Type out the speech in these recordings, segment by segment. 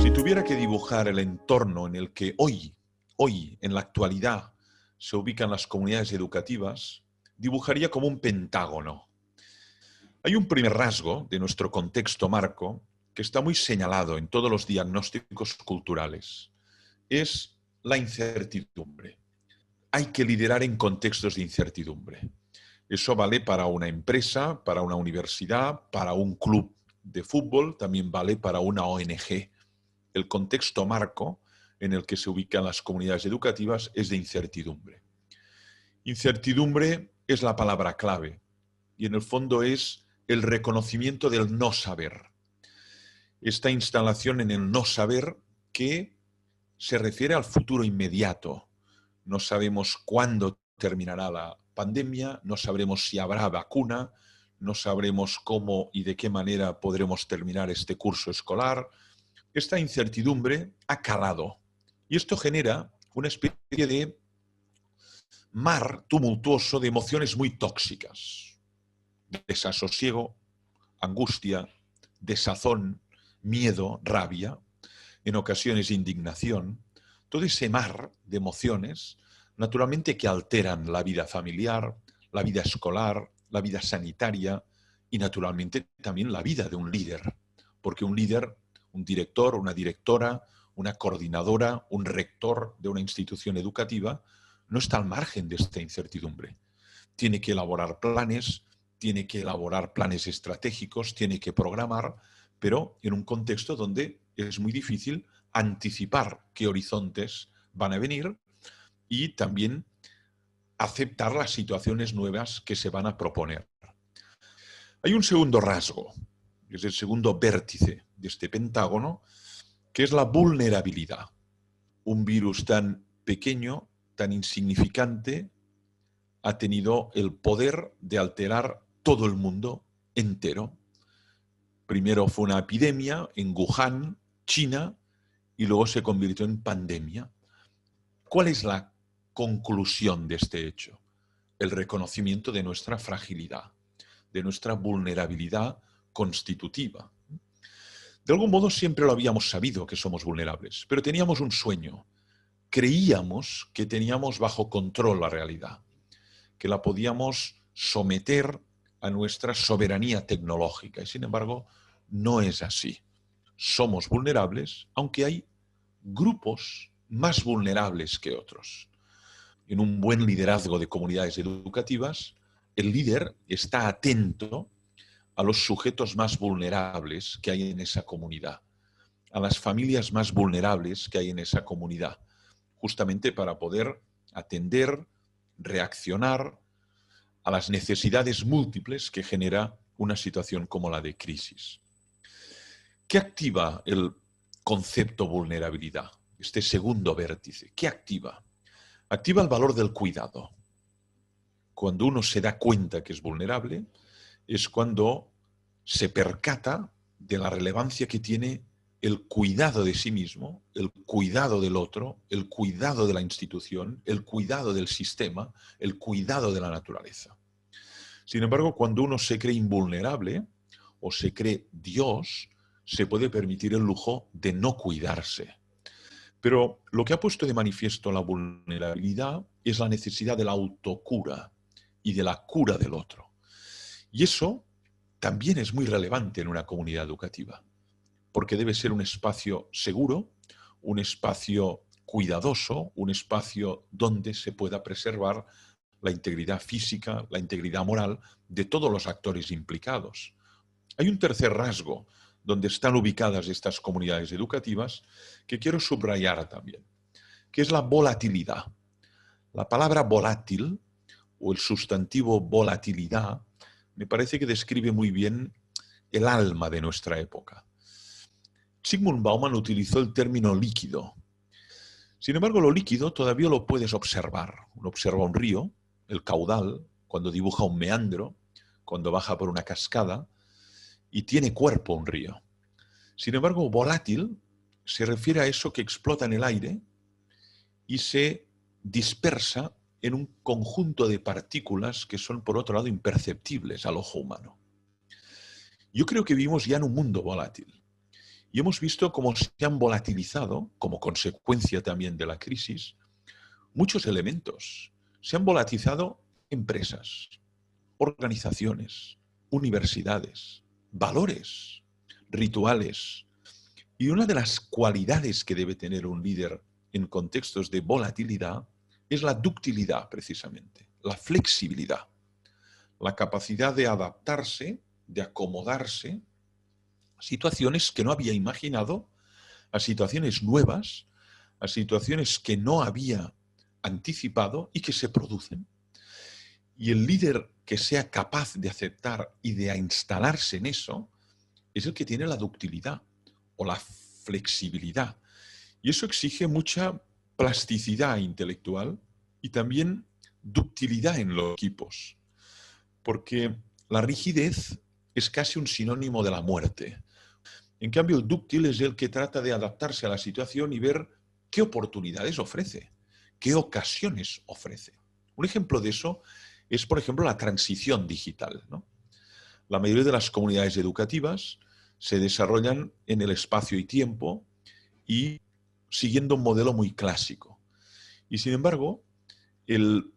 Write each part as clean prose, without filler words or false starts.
Si tuviera que dibujar el entorno en el que hoy, en la actualidad, se ubican las comunidades educativas, dibujaría como un pentágono. Hay un primer rasgo de nuestro contexto marco que está muy señalado en todos los diagnósticos culturales. Es la incertidumbre. Hay que liderar en contextos de incertidumbre. Eso vale para una empresa, para una universidad, para un club de fútbol, también vale para una ONG. El contexto marco en el que se ubican las comunidades educativas es de incertidumbre. Incertidumbre es la palabra clave y en el fondo es el reconocimiento del no saber. Esta instalación en el no saber que se refiere al futuro inmediato. No sabemos cuándo terminará la pandemia, no sabremos si habrá vacuna, no sabremos cómo y de qué manera podremos terminar este curso escolar. Esta incertidumbre ha calado y esto genera una especie de mar tumultuoso de emociones muy tóxicas. Desasosiego, angustia, desazón, miedo, rabia, en ocasiones indignación. Todo ese mar de emociones, naturalmente que alteran la vida familiar, la vida escolar, la vida sanitaria y naturalmente también la vida de un líder. Porque un líder, un director, una directora, una coordinadora, un rector de una institución educativa, no está al margen de esta incertidumbre. Tiene que elaborar planes estratégicos, tiene que programar, pero en un contexto donde es muy difícil anticipar qué horizontes van a venir y también aceptar las situaciones nuevas que se van a proponer. Hay un segundo rasgo, es el segundo vértice de este pentágono, que es la vulnerabilidad. Un virus tan pequeño, tan insignificante, ha tenido el poder de alterar todo el mundo entero. Primero fue una epidemia en Wuhan, China, y luego se convirtió en pandemia. ¿Cuál es la conclusión de este hecho? El reconocimiento de nuestra fragilidad, de nuestra vulnerabilidad constitutiva. De algún modo siempre lo habíamos sabido que somos vulnerables, pero teníamos un sueño. Creíamos que teníamos bajo control la realidad, que la podíamos someter a nuestra soberanía tecnológica. Y sin embargo, no es así. Somos vulnerables, aunque hay grupos más vulnerables que otros. En un buen liderazgo de comunidades educativas, el líder está atento a los sujetos más vulnerables que hay en esa comunidad, a las familias más vulnerables que hay en esa comunidad, justamente para poder atender, reaccionar a las necesidades múltiples que genera una situación como la de crisis. ¿Qué activa el concepto vulnerabilidad? Este segundo vértice, ¿qué activa? Activa el valor del cuidado. Cuando uno se da cuenta que es vulnerable, es cuando se percata de la relevancia que tiene el cuidado de sí mismo, el cuidado del otro, el cuidado de la institución, el cuidado del sistema, el cuidado de la naturaleza. Sin embargo, cuando uno se cree invulnerable o se cree Dios, se puede permitir el lujo de no cuidarse. Pero lo que ha puesto de manifiesto la vulnerabilidad es la necesidad de la autocura y de la cura del otro. Y eso también es muy relevante en una comunidad educativa, porque debe ser un espacio seguro, un espacio cuidadoso, un espacio donde se pueda preservar la integridad física, la integridad moral de todos los actores implicados. Hay un tercer rasgo donde están ubicadas estas comunidades educativas que quiero subrayar también, que es la volatilidad. La palabra volátil o el sustantivo volatilidad me parece que describe muy bien el alma de nuestra época. Zygmunt Bauman utilizó el término líquido. Sin embargo, lo líquido todavía lo puedes observar. Uno observa un río, el caudal, cuando dibuja un meandro, cuando baja por una cascada, y tiene cuerpo un río. Sin embargo, volátil se refiere a eso que explota en el aire y se dispersa en un conjunto de partículas que son, por otro lado, imperceptibles al ojo humano. Yo creo que vivimos ya en un mundo volátil y hemos visto cómo se han volatilizado, como consecuencia también de la crisis, muchos elementos. Se han volatilizado empresas, organizaciones, universidades, valores, rituales. Y una de las cualidades que debe tener un líder en contextos de volatilidad es la ductilidad, precisamente, la flexibilidad, la capacidad de adaptarse, de acomodarse a situaciones que no había imaginado, a situaciones nuevas, a situaciones que no había anticipado y que se producen. Y el líder que sea capaz de aceptar y de instalarse en eso es el que tiene la ductilidad o la flexibilidad. Y eso exige mucha plasticidad intelectual y también ductilidad en los equipos. Porque la rigidez es casi un sinónimo de la muerte. En cambio, el dúctil es el que trata de adaptarse a la situación y ver qué oportunidades ofrece, qué ocasiones ofrece. Un ejemplo de eso es, por ejemplo, la transición digital, ¿no? La mayoría de las comunidades educativas se desarrollan en el espacio y tiempo y siguiendo un modelo muy clásico. Y sin embargo, el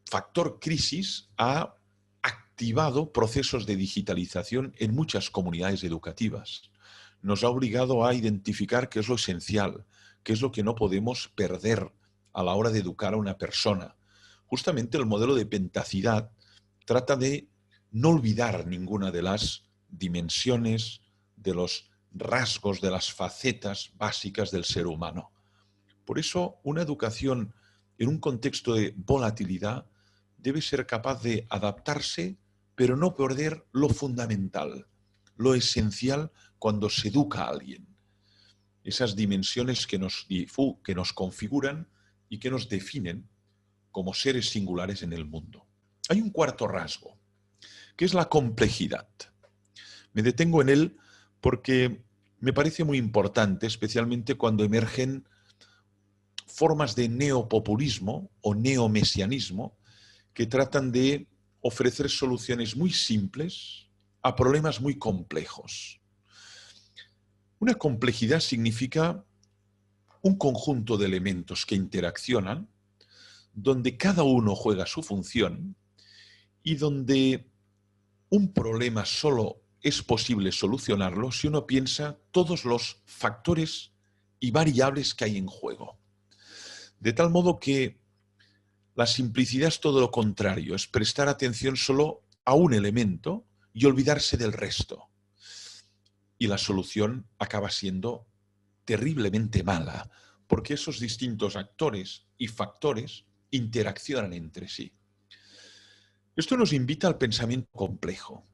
factor crisis ha activado procesos de digitalización en muchas comunidades educativas. Nos ha obligado a identificar qué es lo esencial, qué es lo que no podemos perder a la hora de educar a una persona. Justamente el modelo de pentacidad trata de no olvidar ninguna de las dimensiones, de los rasgos, de las facetas básicas del ser humano. Por eso, una educación en un contexto de volatilidad debe ser capaz de adaptarse, pero no perder lo fundamental, lo esencial cuando se educa a alguien. Esas dimensiones que nos configuran y que nos definen como seres singulares en el mundo. Hay un cuarto rasgo, que es la complejidad. Me detengo en él porque me parece muy importante, especialmente cuando emergen formas de neopopulismo o neomesianismo que tratan de ofrecer soluciones muy simples a problemas muy complejos. Una complejidad significa un conjunto de elementos que interaccionan, donde cada uno juega su función y donde un problema solo es posible solucionarlo si uno piensa todos los factores y variables que hay en juego. De tal modo que la simplicidad es todo lo contrario, es prestar atención solo a un elemento y olvidarse del resto. Y la solución acaba siendo terriblemente mala, porque esos distintos actores y factores interaccionan entre sí. Esto nos invita al pensamiento complejo.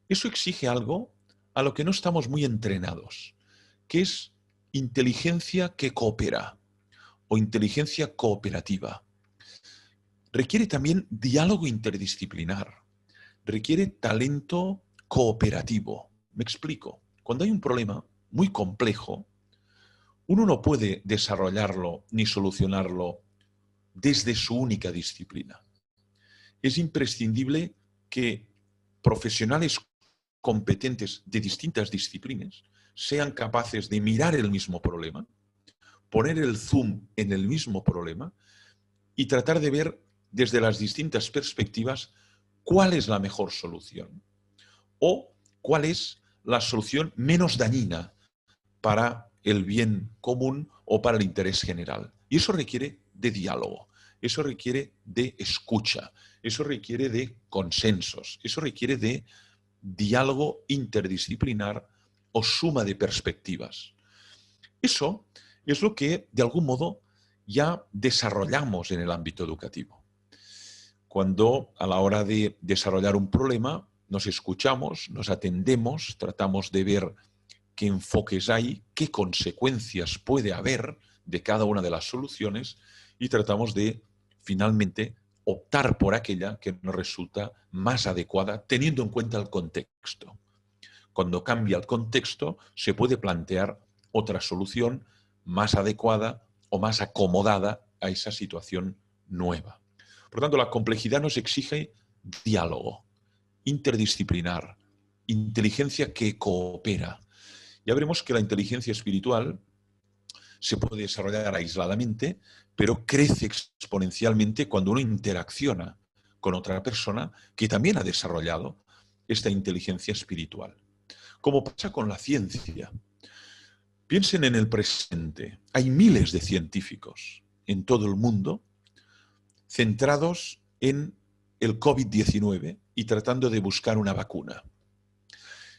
Eso exige algo a lo que no estamos muy entrenados, que es inteligencia que coopera o inteligencia cooperativa. Requiere también diálogo interdisciplinar, requiere talento cooperativo. Me explico. Cuando hay un problema muy complejo, uno no puede desarrollarlo ni solucionarlo desde su única disciplina. Es imprescindible que profesionales competentes de distintas disciplinas sean capaces de mirar el mismo problema, poner el zoom en el mismo problema y tratar de ver desde las distintas perspectivas cuál es la mejor solución o cuál es la solución menos dañina para el bien común o para el interés general. Y eso requiere de diálogo, eso requiere de escucha, eso requiere de consensos, eso requiere de diálogo interdisciplinar o suma de perspectivas. Eso es lo que, de algún modo, ya desarrollamos en el ámbito educativo. Cuando a la hora de desarrollar un problema nos escuchamos, nos atendemos, tratamos de ver qué enfoques hay, qué consecuencias puede haber de cada una de las soluciones y tratamos de, finalmente, optar por aquella que nos resulta más adecuada teniendo en cuenta el contexto. Cuando cambia el contexto, se puede plantear otra solución más adecuada o más acomodada a esa situación nueva. Por tanto, la complejidad nos exige diálogo, interdisciplinar, inteligencia que coopera. Ya veremos que la inteligencia espiritual se puede desarrollar aisladamente, pero crece exponencialmente cuando uno interacciona con otra persona que también ha desarrollado esta inteligencia espiritual. Como pasa con la ciencia. Piensen en el presente. Hay miles de científicos en todo el mundo centrados en el COVID-19 y tratando de buscar una vacuna.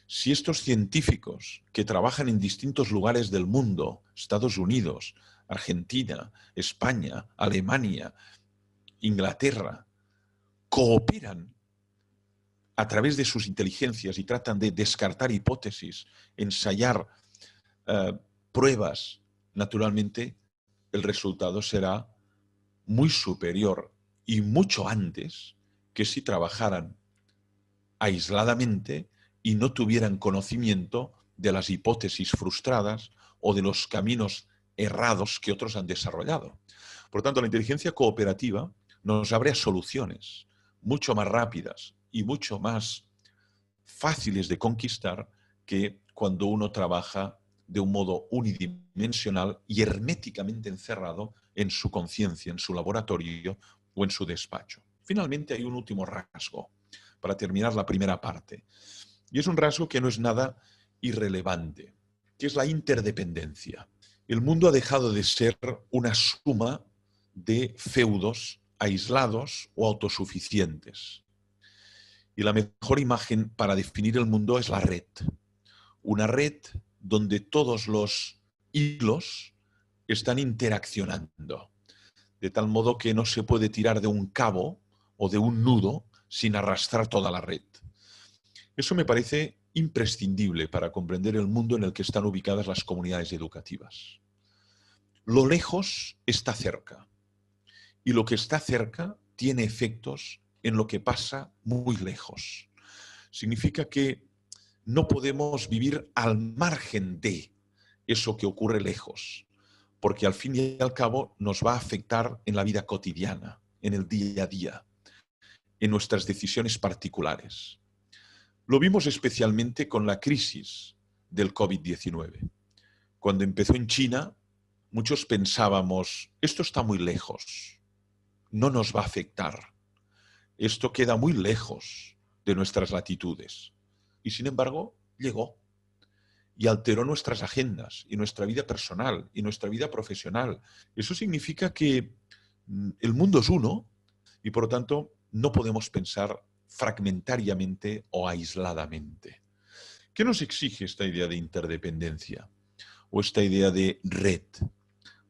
Si estos científicos que trabajan en distintos lugares del mundo, Estados Unidos, Argentina, España, Alemania, Inglaterra, cooperan a través de sus inteligencias y tratan de descartar hipótesis, ensayar pruebas, naturalmente el resultado será muy superior y mucho antes que si trabajaran aisladamente y no tuvieran conocimiento de las hipótesis frustradas o de los caminos errados que otros han desarrollado. Por tanto, la inteligencia cooperativa nos abre a soluciones mucho más rápidas y mucho más fáciles de conquistar que cuando uno trabaja de un modo unidimensional y herméticamente encerrado en su conciencia, en su laboratorio o en su despacho. Finalmente hay un último rasgo para terminar la primera parte. Y es un rasgo que no es nada irrelevante, que es la interdependencia. El mundo ha dejado de ser una suma de feudos aislados o autosuficientes. Y la mejor imagen para definir el mundo es la red. Una red donde todos los hilos están interaccionando, de tal modo que no se puede tirar de un cabo o de un nudo sin arrastrar toda la red. Eso me parece imprescindible para comprender el mundo en el que están ubicadas las comunidades educativas. Lo lejos está cerca y lo que está cerca tiene efectos en lo que pasa muy lejos. Significa que no podemos vivir al margen de eso que ocurre lejos, porque al fin y al cabo nos va a afectar en la vida cotidiana, en el día a día, en nuestras decisiones particulares. Lo vimos especialmente con la crisis del COVID-19. Cuando empezó en China, muchos pensábamos, esto está muy lejos, no nos va a afectar, esto queda muy lejos de nuestras latitudes. Y sin embargo, llegó y alteró nuestras agendas y nuestra vida personal y nuestra vida profesional. Eso significa que el mundo es uno y por lo tanto no podemos pensar fragmentariamente o aisladamente. ¿Qué nos exige esta idea de interdependencia o esta idea de red?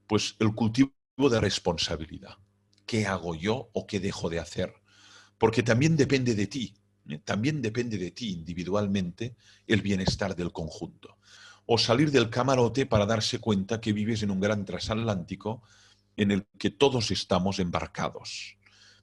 Pues el cultivo de responsabilidad. ¿Qué hago yo o qué dejo de hacer? Porque también depende de ti. También depende de ti individualmente el bienestar del conjunto. O salir del camarote para darse cuenta que vives en un gran transatlántico en el que todos estamos embarcados.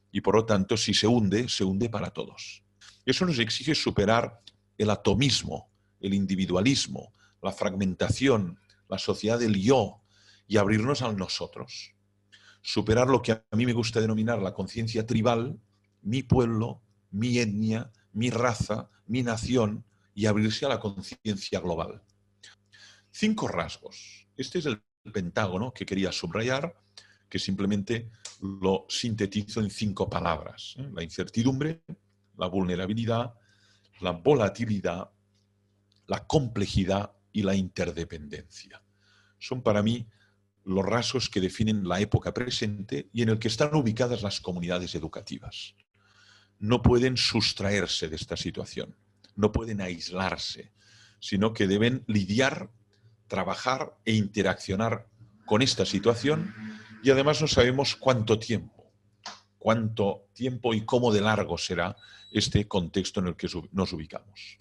Y por lo tanto, si se hunde para todos. Eso nos exige superar el atomismo, el individualismo, la fragmentación, la sociedad del yo y abrirnos al nosotros. Superar lo que a mí me gusta denominar la conciencia tribal, mi pueblo, mi etnia, mi raza, mi nación, y abrirse a la conciencia global. 5 rasgos. Este es el pentágono que quería subrayar, que simplemente lo sintetizo en 5 palabras. La incertidumbre, la vulnerabilidad, la volatilidad, la complejidad y la interdependencia. Son para mí los rasgos que definen la época presente y en el que están ubicadas las comunidades educativas. No pueden sustraerse de esta situación, no pueden aislarse, sino que deben lidiar, trabajar e interaccionar con esta situación y además no sabemos cuánto tiempo y cómo de largo será este contexto en el que nos ubicamos.